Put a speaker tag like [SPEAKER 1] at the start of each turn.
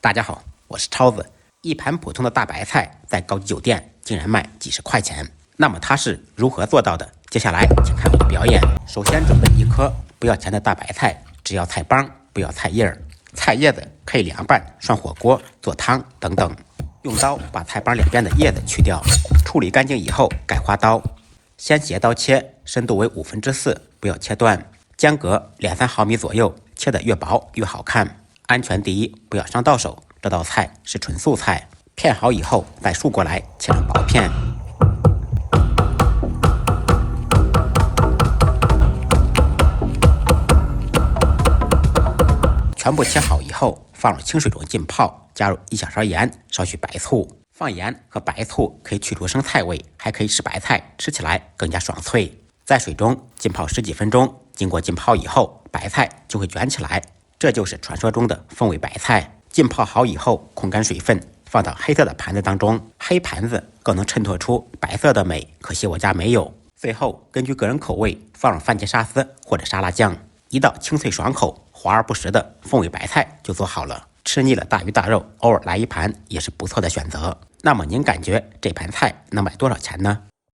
[SPEAKER 1] 大家好，我是超子。一盘普通的大白菜在高级酒店竟然卖几十块钱，那么它是如何做到的？接下来请看我的表演。首先准备一颗不要钱的大白菜，只要菜帮，不要菜叶儿。菜叶子可以凉拌、涮火锅、做汤等等。用刀把菜帮两边的叶子去掉，处理干净以后盖花刀，先斜刀切，深度为4/5，不要切断，间隔2-3毫米左右，切得越薄越好看。安全第一，不要伤到手。这道菜是纯素菜，片好以后再竖过来切成薄片。全部切好以后，放入清水中浸泡，加入1小勺盐，少许白醋。放盐和白醋可以去除生菜味，还可以使白菜吃起来更加爽脆。在水中浸泡10几分钟，经过浸泡以后，白菜就会卷起来，这就是传说中的风味白菜。浸泡好以后，控干水分，放到黑色的盘子当中。黑盘子更能衬托出白色的美，可惜我家没有。最后根据个人口味，放入番茄沙司或者沙拉酱，一道清脆爽口、滑而不实的风味白菜就做好了。吃腻了大鱼大肉，偶尔来一盘也是不错的选择。那么您感觉这盘菜能卖多少钱呢？